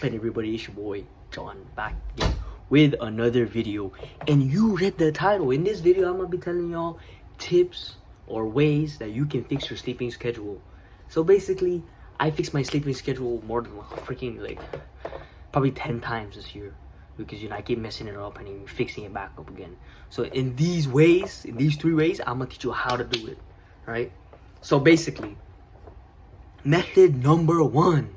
poppin', everybody? It's your boy John back again with another video. And you read the title. In this video, I'm gonna be telling y'all tips or ways that you can fix your sleeping schedule. So basically, I fixed my sleeping schedule more than freaking probably 10 times this year, because I keep messing it up and I'm fixing it back up again. So in these ways, in these 3 ways, I'm gonna teach you how to do it. Right? So basically, method number 1.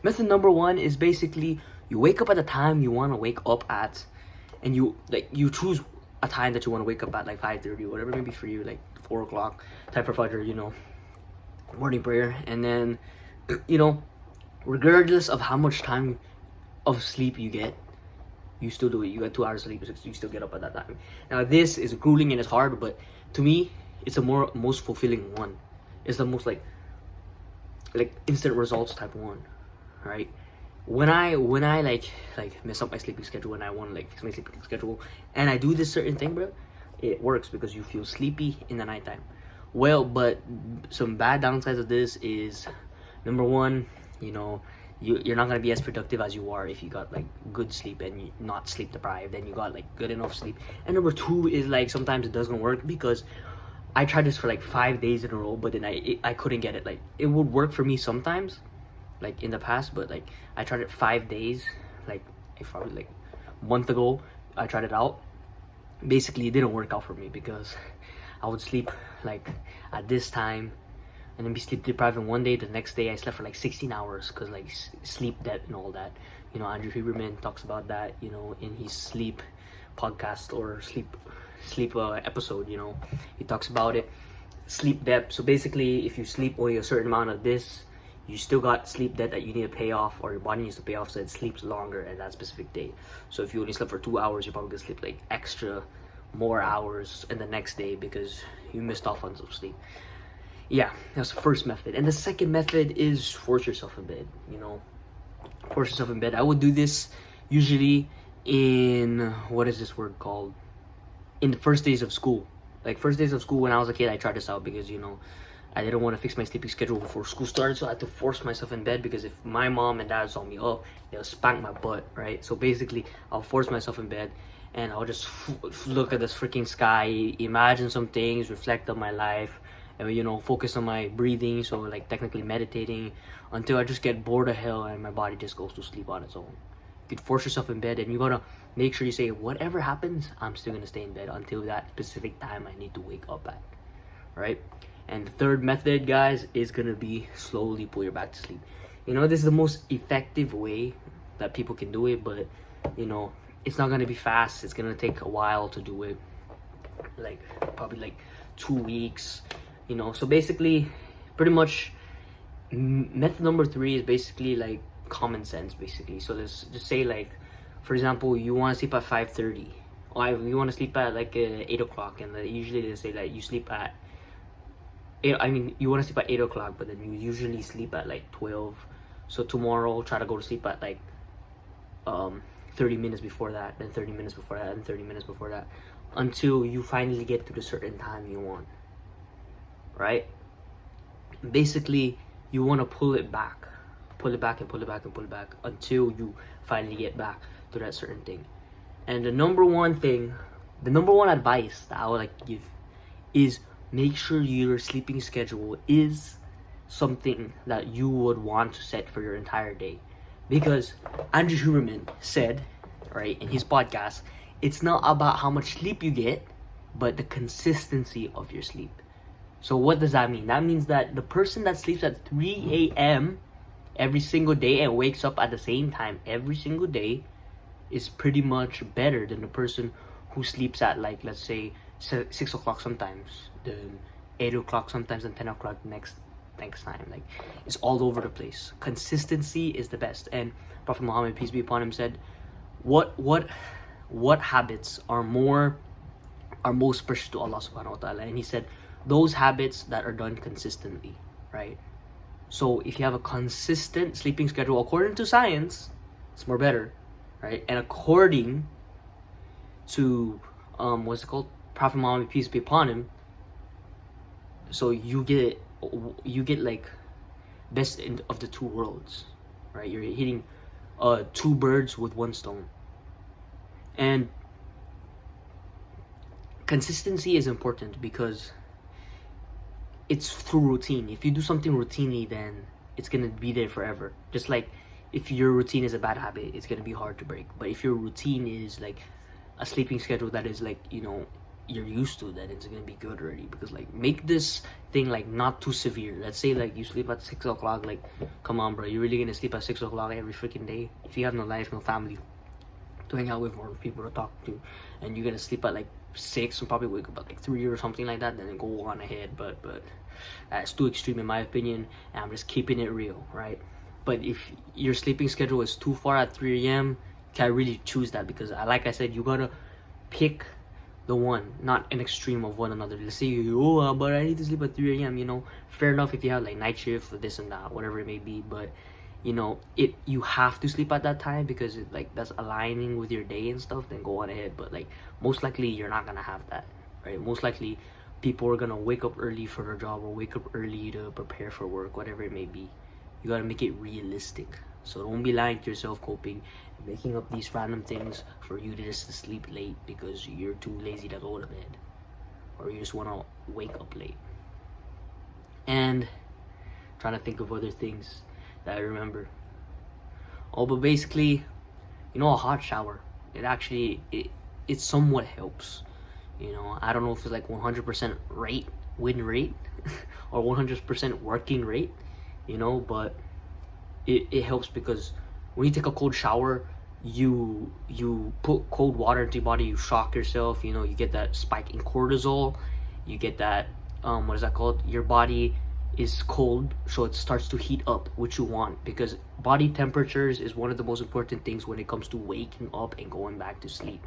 Method number 1 is basically you wake up at the time you want to wake up at, and you choose a time that you want to wake up at, like 5:30 or whatever, maybe for you like 4 o'clock, time for Fajr, morning prayer. And then regardless of how much time of sleep you get, you still do it. You got 2 hours sleep, so you still get up at that time. Now this is grueling and it's hard, but to me it's a most fulfilling one. It's the most like instant results type one, right? When I like mess up my sleeping schedule and I want to fix my sleeping schedule and I do this certain thing, bro, it works because you feel sleepy in the nighttime. Well, but some bad downsides of this is, number 1, you're not gonna be as productive as you are if you got good sleep and you're not sleep deprived, and you got good enough sleep. And number 2 is sometimes it doesn't work, because I tried this for 5 days in a row, but then I couldn't get it. It would work for me sometimes, in the past, but I tried it 5 days, probably a month ago. I tried it out. Basically, it didn't work out for me because I would sleep at this time and then be sleep deprived in one day. The next day I slept for 16 hours because sleep debt and all that. Andrew Huberman talks about that in his sleep podcast or sleep episode. He talks about it, sleep debt. So basically, if you sleep only a certain amount of this, you still got sleep debt that you need to pay off, or your body needs to pay off, so it sleeps longer at that specific day. So if you only slept for 2 hours, you're probably gonna sleep extra more hours in the next day because you missed off on some sleep. Yeah, that's the first method. And the second method is force yourself in bed. Force yourself in bed. I would do this usually in, what is this word called, in the first days of school. First days of school when I was a kid, I tried this out because I didn't want to fix my sleeping schedule before school started, so I had to force myself in bed, because if my mom and dad saw me up, they'll spank my butt, right? So basically, I'll force myself in bed and I'll just look at this freaking sky, imagine some things, reflect on my life, and focus on my breathing, so technically meditating, until I just get bored of hell and my body just goes to sleep on its own. You could force yourself in bed, and you gotta make sure you say, whatever happens, I'm still gonna stay in bed until that specific time I need to wake up at, right? And the third method, guys, is gonna be slowly pull your back to sleep. This is the most effective way that people can do it, but it's not gonna be fast. It's gonna take a while to do it, probably 2 weeks. So basically, pretty much, method number 3 is basically common sense, basically. So let's just say, for example, you want to sleep at 5:30, or you want to sleep at 8 o'clock, and usually they say you sleep at 8, you want to sleep at 8 o'clock, but then you usually sleep at 12. So tomorrow, try to go to sleep at 30 minutes before that, then 30 minutes before that, and 30 minutes before that, until you finally get to the certain time you want, right? Basically, you want to pull it back and pull it back and pull it back until you finally get back to that certain thing. And the number one advice that I would give is, make sure your sleeping schedule is something that you would want to set for your entire day. Because Andrew Huberman said, right, in his podcast, it's not about how much sleep you get, but the consistency of your sleep. So what does that mean? That means that the person that sleeps at 3 a.m. every single day and wakes up at the same time every single day is pretty much better than the person who sleeps at let's say 6 o'clock sometimes, then 8 o'clock sometimes, and 10 o'clock next time. It's all over the place. Consistency is the best. And Prophet Muhammad, peace be upon him, said, what habits are most precious to Allah subhanahu wa ta'ala? And he said, those habits that are done consistently, right? So if you have a consistent sleeping schedule, according to science, it's more better, right? And according to what's it called, Prophet Muhammad, peace be upon him, so you get best of the two worlds, right? You're hitting two birds with one stone. And consistency is important because it's through routine. If you do something routinely, then it's gonna be there forever. Just like if your routine is a bad habit, it's gonna be hard to break. But if your routine is like a sleeping schedule that is like, you know, you're used to, then it's gonna be good already. Because like, make this thing like not too severe. Let's say like you sleep at 6 o'clock. Like, come on, bro, you're really gonna sleep at 6 o'clock every freaking day? If you have no life, no family to hang out with, or people to talk to, and you're gonna sleep at like 6 and probably wake up at like 3 or something like that, then go on ahead. But that's too extreme in my opinion, and I'm just keeping it real, right? But if your sleeping schedule is too far at 3 a.m, you can't really choose that, because like I said, you gotta pick the one, not an extreme of one another. Let's say you, but I need to sleep at 3 a.m, you know, fair enough if you have like night shift or this and that, whatever it may be. But you know, you have to sleep at that time because it, like, that's aligning with your day and stuff, then go on ahead. But like, most likely you're not gonna have that, right? Most likely people are gonna wake up early for their job, or wake up early to prepare for work, whatever it may be. You gotta make it realistic. So don't be lying to yourself, coping and making up these random things for you to just sleep late because you're too lazy to go to bed, or you just want to wake up late. And trying to think of other things that I remember. Oh, but basically, you know, a hot shower, it actually it somewhat helps. You know, I don't know if it's like 100% win rate or 100% working rate, you know, but it helps, because when you take a cold shower, you put cold water into your body, you shock yourself, you know, you get that spike in cortisol, you get that what is that called, your body is cold, so it starts to heat up, which you want, because body temperatures is one of the most important things when it comes to waking up and going back to sleep.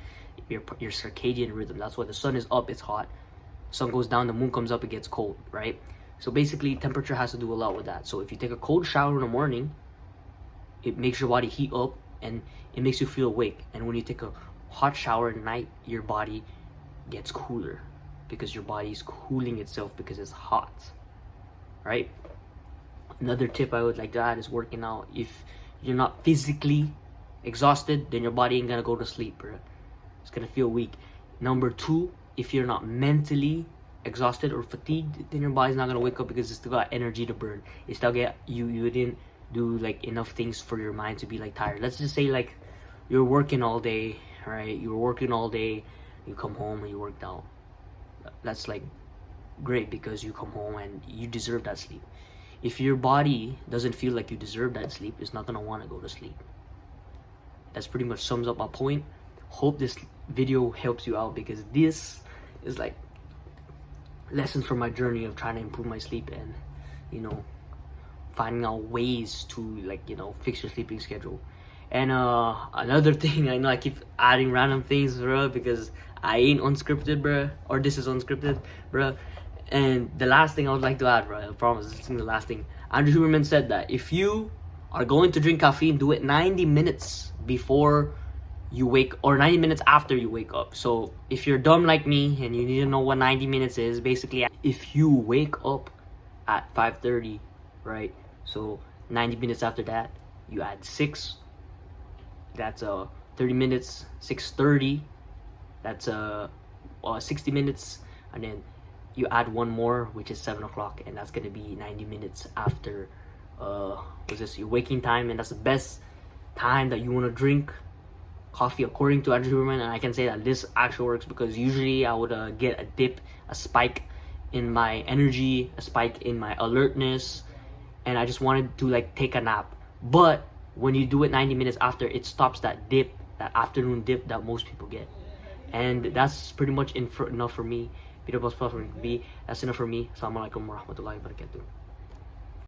Your circadian rhythm, that's why the sun is up, it's hot, sun goes down, the moon comes up, it gets cold, right? So basically temperature has to do a lot with that. So if you take a cold shower in the morning, it makes your body heat up and it makes you feel awake. And when you take a hot shower at night, your body gets cooler, because your body is cooling itself because it's hot, right? Another tip I would like to add is working out. If you're not physically exhausted, then your body ain't gonna go to sleep, bro. It's gonna feel weak. Number two, if you're not mentally exhausted or fatigued, then your body's not gonna wake up, because it's still got energy to burn. It still get you didn't do like enough things for your mind to be like tired. Let's just say like you're working all day, right? You're working all day, you come home and you worked out. That's like great, because you come home and you deserve that sleep. If your body doesn't feel like you deserve that sleep, it's not gonna want to go to sleep. That's pretty much sums up my point. Hope this video helps you out, because this is like lessons from my journey of trying to improve my sleep, and you know, finding out ways to, like, you know, fix your sleeping schedule. And another thing, I know I keep adding random things, bro, because I ain't unscripted, bro, or this is unscripted, bro. And the last thing I would like to add, bro, I promise this is the last thing. Andrew Huberman said that if you are going to drink caffeine, do it 90 minutes before you wake, or 90 minutes after you wake up. So if you're dumb like me and you need to know what 90 minutes is, basically if you wake up at 5:30, right? So 90 minutes after that, you add 6. That's 30 minutes. 6:30. That's 60 minutes, and then you add one more, which is 7 o'clock, and that's gonna be 90 minutes after what's this, your waking time. And that's the best time that you want to drink coffee, according to Andrew Huberman. And I can say that this actually works, because usually I would get a dip, a spike in my energy, a spike in my alertness, and I just wanted to like take a nap. But when you do it 90 minutes after, it stops that dip, that afternoon dip that most people get. And that's pretty much enough for me. That's enough for me. Assalamualaikum warahmatullahi wabarakatuh.